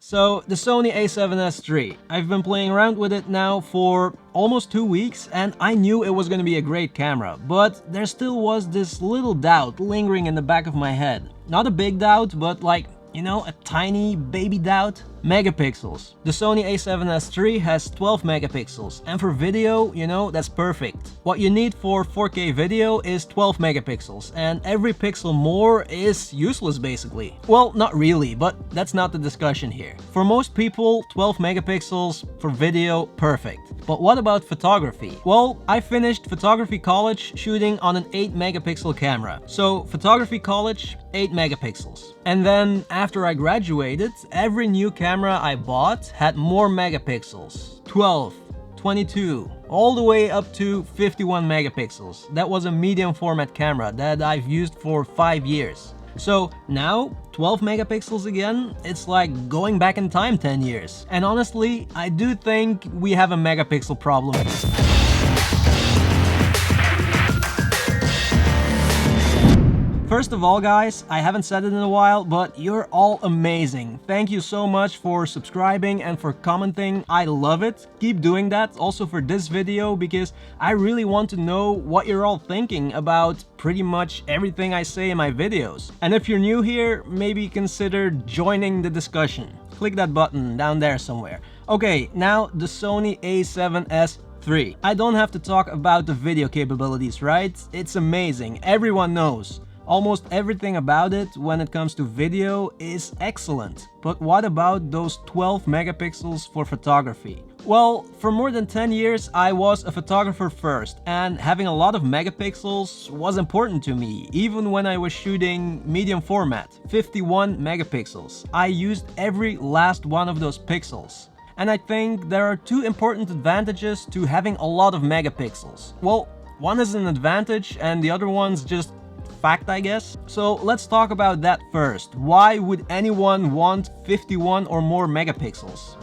So, the Sony a7S III. I've been playing around with it now for almost 2 weeks and I knew it was going to be a great camera, but there still was this little doubt lingering in the back of my head. Not a big doubt, but like, you know, a tiny baby doubt. Megapixels. The Sony a7S III has 12 megapixels, and for video, you know, that's perfect. What you need for 4K video is 12 megapixels, and every pixel more is useless basically. Well, not really, but that's not the discussion here. For most people, 12 megapixels for video, perfect. But what about photography? Well, I finished photography college shooting on an 8 megapixel camera. So, photography college, 8 megapixels. And then, after I graduated, every new camera I bought had more megapixels. 12, 22, all the way up to 51 megapixels. That was a medium format camera that I've used for 5 years. So now, 12 megapixels again, it's like going back in time 10 years. And honestly, I do think we have a megapixel problem. First of all, guys, I haven't said it in a while, but you're all amazing. Thank you so much for subscribing and for commenting. I love it. Keep doing that also for this video because I really want to know what you're all thinking about pretty much everything I say in my videos. And if you're new here, maybe consider joining the discussion. Click that button down there somewhere. Okay, now the Sony a7S III. I don't have to talk about the video capabilities, right? It's amazing. Everyone knows. Almost everything about it when it comes to video is excellent. But what about those 12 megapixels for photography? Well, for more than 10 years I was a photographer first, and having a lot of megapixels was important to me, even when I was shooting medium format, 51 megapixels. I used every last one of those pixels. And I think there are two important advantages to having a lot of megapixels. Well, one is an advantage and the other one's just fact, I guess. So let's talk about that first. Why would anyone want 51 or more megapixels?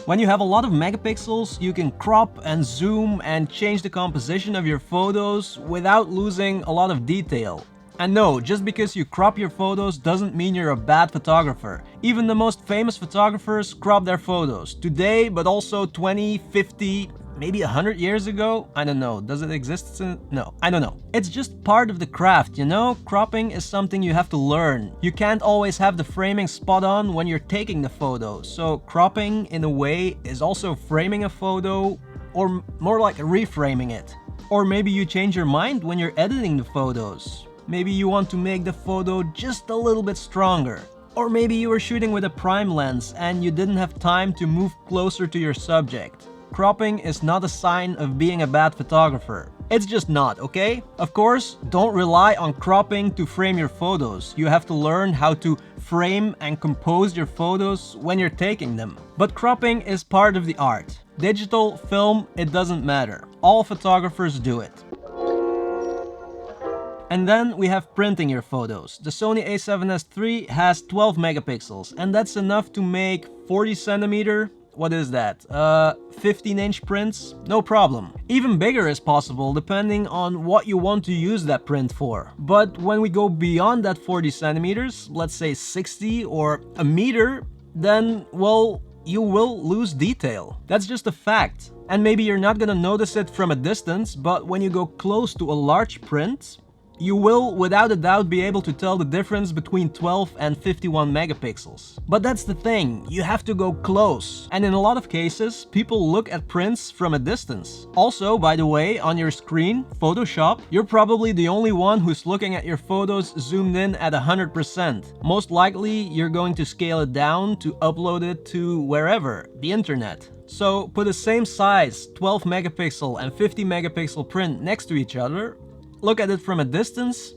When you have a lot of megapixels, you can crop and zoom and change the composition of your photos without losing a lot of detail. And no, just because you crop your photos doesn't mean you're a bad photographer. Even the most famous photographers crop their photos today, but also 20, 50, maybe 100 years ago? I don't know. Does it exist? No, I don't know. It's just part of the craft, you know? Cropping is something you have to learn. You can't always have the framing spot on when you're taking the photo. So cropping, in a way, is also framing a photo, or more like reframing it. Or maybe you change your mind when you're editing the photos. Maybe you want to make the photo just a little bit stronger. Or maybe you were shooting with a prime lens and you didn't have time to move closer to your subject. Cropping is not a sign of being a bad photographer. It's just not, okay? Of course, don't rely on cropping to frame your photos. You have to learn how to frame and compose your photos when you're taking them. But cropping is part of the art. Digital, film, it doesn't matter. All photographers do it. And then we have printing your photos. The Sony a7S III has 12 megapixels, and that's enough to make 40 centimeter, what is that, 15-inch prints? No problem. Even bigger is possible depending on what you want to use that print for. But when we go beyond that 40 centimeters, let's say 60 or a meter, then, well, you will lose detail. That's just a fact. And maybe you're not gonna notice it from a distance, but when you go close to a large print, you will, without a doubt, be able to tell the difference between 12 and 51 megapixels. But that's the thing, you have to go close. And in a lot of cases, people look at prints from a distance. Also, by the way, on your screen, Photoshop, you're probably the only one who's looking at your photos zoomed in at 100%. Most likely, you're going to scale it down to upload it to wherever, the internet. So put the same size, 12 megapixel and 50 megapixel print next to each other, look at it from a distance.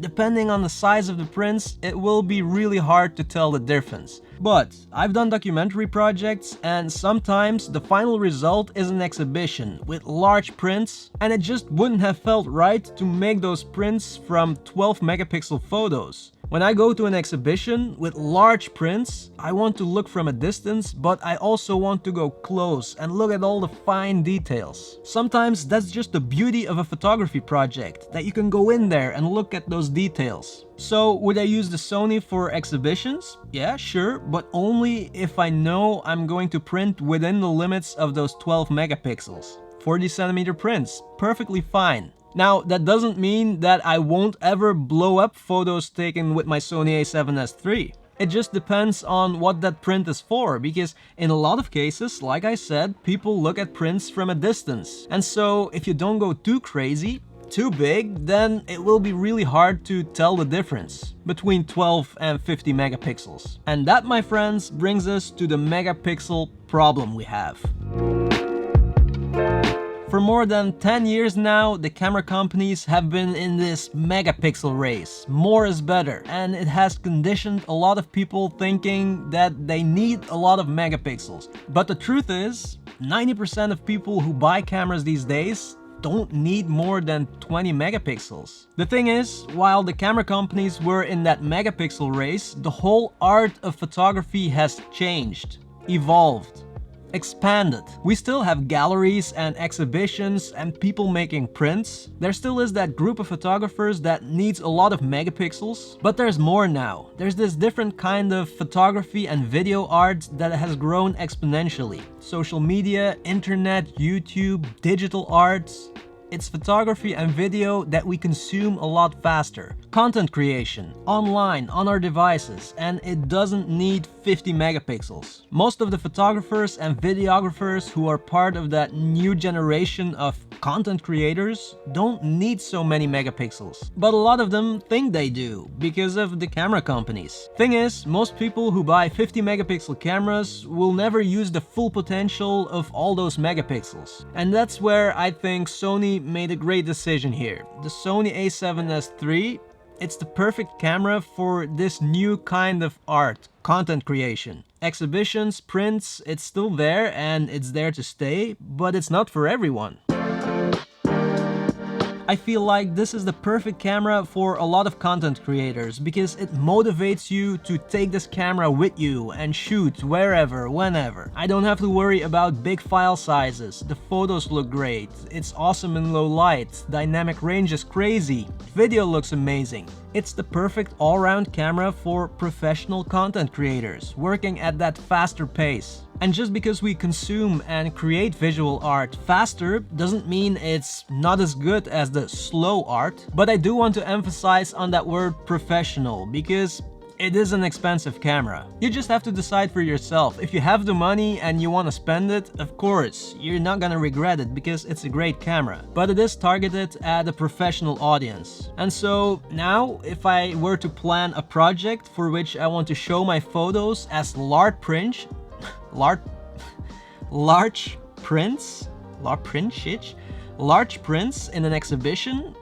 Depending on the size of the prints, it will be really hard to tell the difference. But I've done documentary projects and sometimes the final result is an exhibition with large prints, and it just wouldn't have felt right to make those prints from 12 megapixel photos. When I go to an exhibition with large prints, I want to look from a distance, but I also want to go close and look at all the fine details. Sometimes that's just the beauty of a photography project, that you can go in there and look at those details. So would I use the Sony for exhibitions? Yeah, sure, but only if I know I'm going to print within the limits of those 12 megapixels. 40cm prints, perfectly fine. Now, that doesn't mean that I won't ever blow up photos taken with my Sony a7S III. It just depends on what that print is for, because in a lot of cases, like I said, people look at prints from a distance. And so if you don't go too crazy, too big, then it will be really hard to tell the difference between 12 and 50 megapixels. And that, my friends, brings us to the megapixel problem we have. For more than 10 years now, the camera companies have been in this megapixel race. More is better, and it has conditioned a lot of people thinking that they need a lot of megapixels. But the truth is, 90% of people who buy cameras these days don't need more than 20 megapixels. The thing is, while the camera companies were in that megapixel race, the whole art of photography has changed, evolved, expanded. We still have galleries and exhibitions and people making prints. There still is that group of photographers that needs a lot of megapixels, but there's more now. There's this different kind of photography and video art that has grown exponentially. Social media, internet, YouTube, digital arts. It's photography and video that we consume a lot faster. Content creation, online, on our devices, and it doesn't need 50 megapixels. Most of the photographers and videographers who are part of that new generation of content creators don't need so many megapixels. But a lot of them think they do, because of the camera companies. Thing is, most people who buy 50 megapixel cameras will never use the full potential of all those megapixels. And that's where I think Sony made a great decision here. The Sony a7S III, it's the perfect camera for this new kind of art, content creation. Exhibitions, prints, it's still there and it's there to stay, but it's not for everyone. I feel like this is the perfect camera for a lot of content creators because it motivates you to take this camera with you and shoot wherever, whenever. I don't have to worry about big file sizes, the photos look great, it's awesome in low light, dynamic range is crazy, video looks amazing. It's the perfect all-round camera for professional content creators working at that faster pace. And just because we consume and create visual art faster doesn't mean it's not as good as the slow art. But I do want to emphasize on that word professional because it is an expensive camera. You just have to decide for yourself. If you have the money and you want to spend it, of course, you're not gonna regret it because it's a great camera. But it is targeted at a professional audience. And so now, if I were to plan a project for which I want to show my photos as large prints in an exhibition,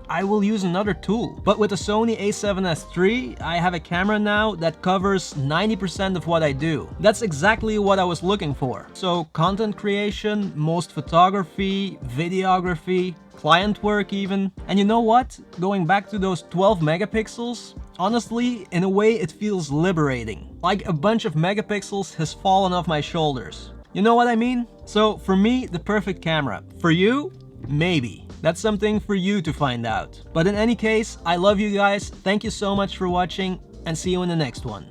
I will use another tool. But with the Sony a7S III, I have a camera now that covers 90% of what I do. That's exactly what I was looking for. So content creation, most photography, videography, client work even. And you know what? Going back to those 12 megapixels, honestly, in a way it feels liberating. Like a bunch of megapixels has fallen off my shoulders. You know what I mean? So for me, the perfect camera. For you, maybe. That's something for you to find out. But in any case, I love you guys. Thank you so much for watching and see you in the next one.